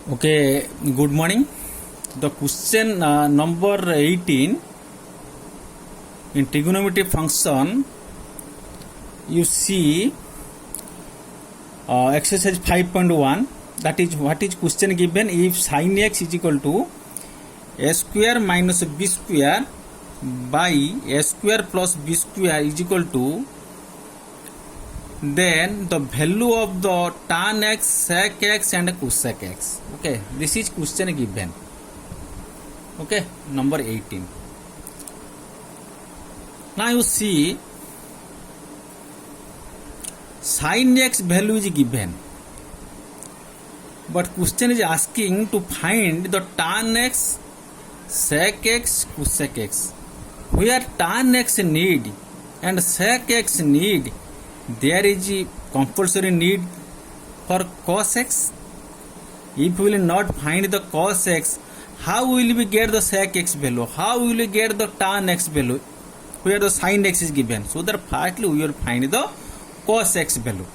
Okay, good morning. The question number 18 in trigonometry function, you see exercise 5.1, that is what is question given. If sin x is equal to a square minus b square by a square plus b square is equal to, then the value of the tan x, sec x and cosec x. Okay, this is question given. Okay, number 18. Now you see sin x value is given, but question is asking to find the tan x, sec x, cosec x. Where tan x need and sec x need, there is a compulsory need for cos x. If we will not find the cos x, how will we get the sec x value? How will we get the tan x value where the sin x is given? So that firstly we will find the cos x value.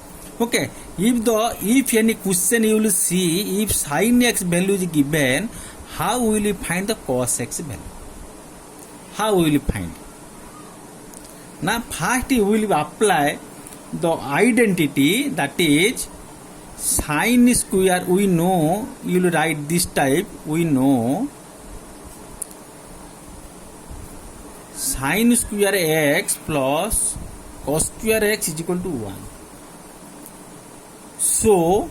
Okay, if any question you will see, if sin x value is given, how will we find the cos x value? How will we find? Now first we will apply the identity, that is sin square. We know, you will write this type, we know sin square x plus cos square x is equal to 1. So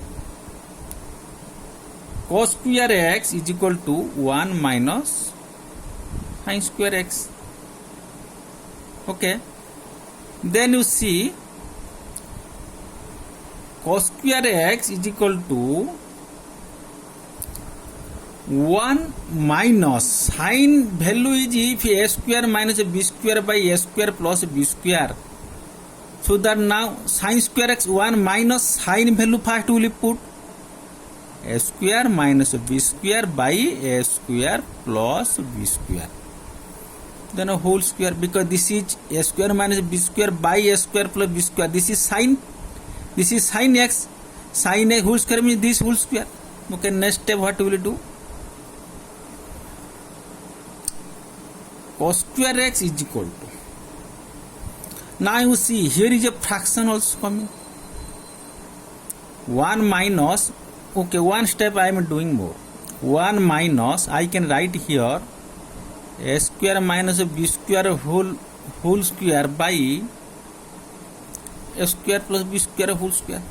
cos square x is equal to 1 minus sin square x. Okay, then you see cos square x is equal to 1 minus sin value is if a square minus b square by a square plus b square. So that now sin square x 1 minus sin value first will put a square minus b square by a square plus b square. Then a whole square, because this is a square minus b square by a square plus b square. This is sin. This is sin x. Sin x whole square means this whole square. Okay, next step what we will do? Cos square x is equal to. Now you see here is a fraction also coming. 1 minus. Okay, one step I am doing more. 1 minus, I can write here a square minus b square whole square by a square plus b square whole square.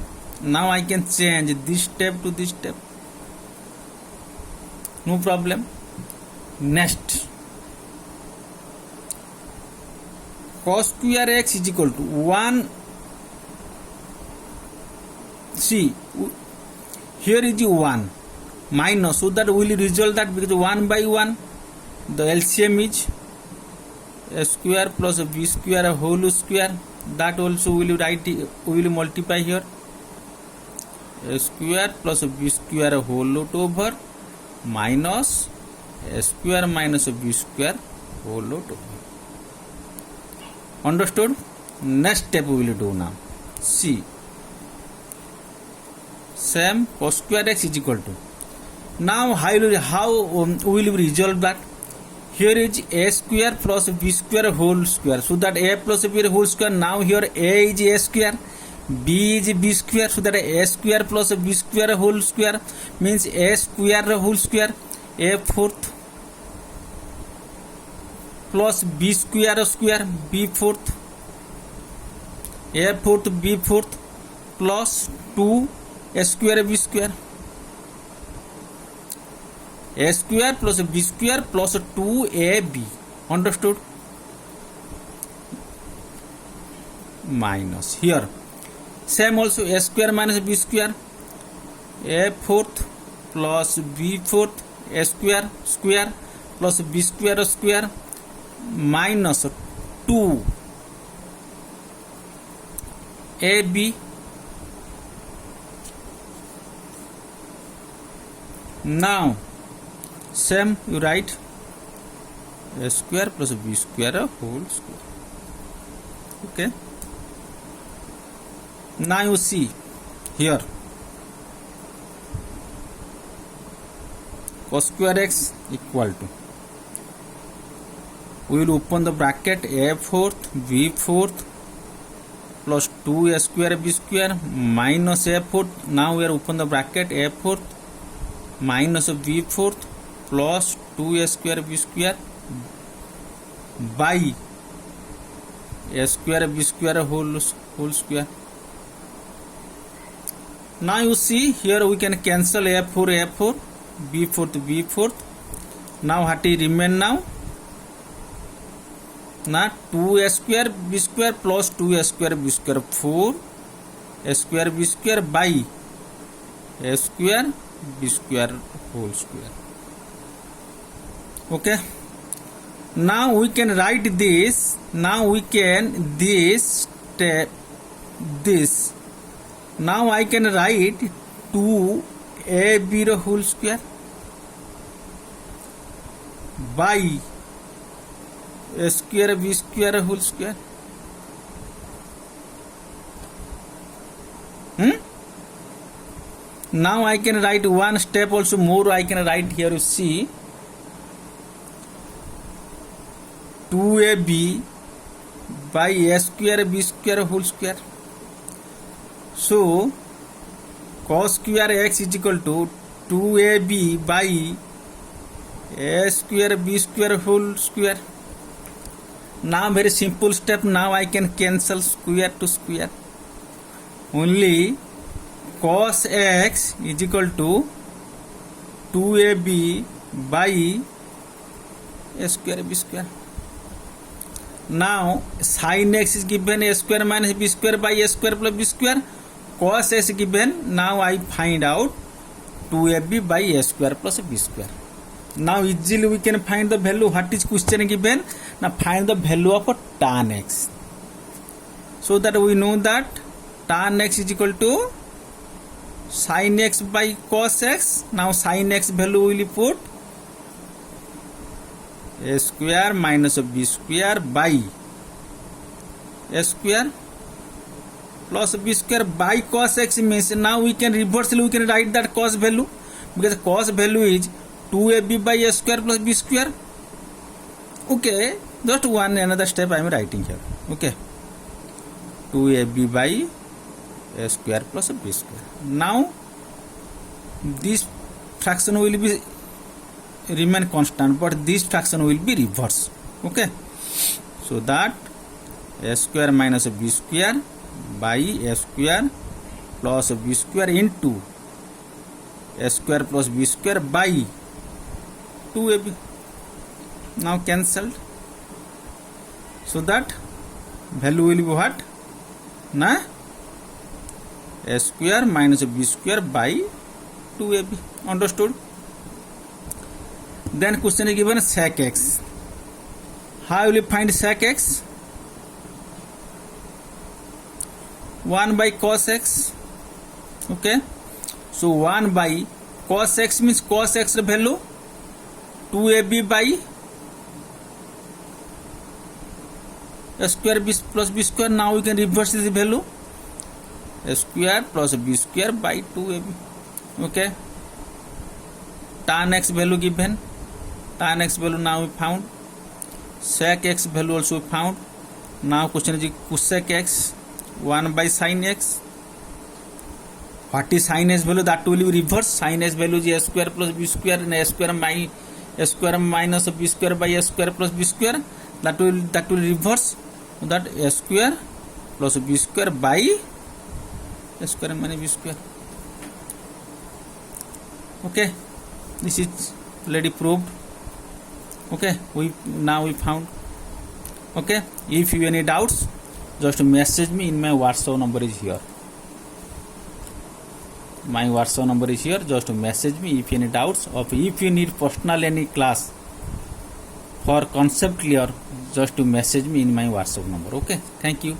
Now I can change this step to this step. No problem. Next, cos square x is equal to 1. See, here is 1 minus, so that will resolve that, because 1 by 1, the LCM is a square plus a b square a whole square. That also will write, we will multiply here, a square plus a b square a whole root over minus a square minus a b square whole root over. Understood? Next step we will do now. See, same cos square x is equal to. Now how will we resolve that? Here is a square plus b square whole square, so that a plus b whole square. Now here a is a square, b is b square, so that a square plus b square whole square means a square whole square, a fourth plus b square square, b fourth, a fourth b fourth plus 2 a square b square. A square plus b square plus 2ab. Understood? Minus here same also a square minus b square, a fourth plus b fourth a square square plus b square square minus 2 ab. Now same you write a square plus b square a whole square. Okay, now you see here cos square x equal to, we will open the bracket a fourth b fourth plus 2a square b square minus a fourth. Now we are open the bracket a fourth minus b fourth plus 2a square b square by a square b square whole square. Now you see here we can cancel a4 b fourth. Now what is remain now? Now 2a square b square plus 2a square b square 4 a square b square by a square b square whole square. Okay. Now we can write this. Now we can this. Now I can write 2ab whole square by a square b square whole square. Now I can write one step also more. I can write here, you see, 2ab by a square b square whole square. So cos square x is equal to 2ab by a square b square whole square. Now very simple step. Now I can cancel square to square. Only cos x is equal to 2ab by a square b square. Now sin x is given a square minus b square by a square plus b square. Cos x is given. Now I find out 2ab by a square plus b square. Now easily we can find the value. What is question given? Now find the value of tan x. So that we know that tan x is equal to sin x by cos x. Now sin x value will put a square minus b square by a square plus b square by cos x means now we can reversely we can write that cos value, because cos value is 2ab by a square plus b square. Okay, just one another step I am writing here. Okay, 2ab by a square plus b square. Now this fraction will be remain constant, but this fraction will be reversed. Okay, so that a square minus b square by a square plus b square into a square plus b square by 2ab. Now cancelled. So that value will be what? Na a square minus b square by 2ab. Understood? Then question is given sec x. How will you find sec x? 1 by cos x. Okay, so 1 by cos x means cos x value 2ab by a square b plus b square. Now we can reverse this value, a square plus b square by 2ab. Okay, tan x value given. Tan x value now we found. Sec x value also found. Now question is cosec x 1 by sin x. What is sin x value? That will be reverse. Sin x value is a square plus b square and a square minus b square by a square plus b square. That will reverse. That a square plus b square by a square minus b square. Okay, this is already proved. Okay, we found. Okay, if you have any doubts, just message me in my WhatsApp number is here. My WhatsApp number is here. Just message me if any doubts, or if you need personal any class for concept clear, just to message me in my WhatsApp number. Okay, thank you.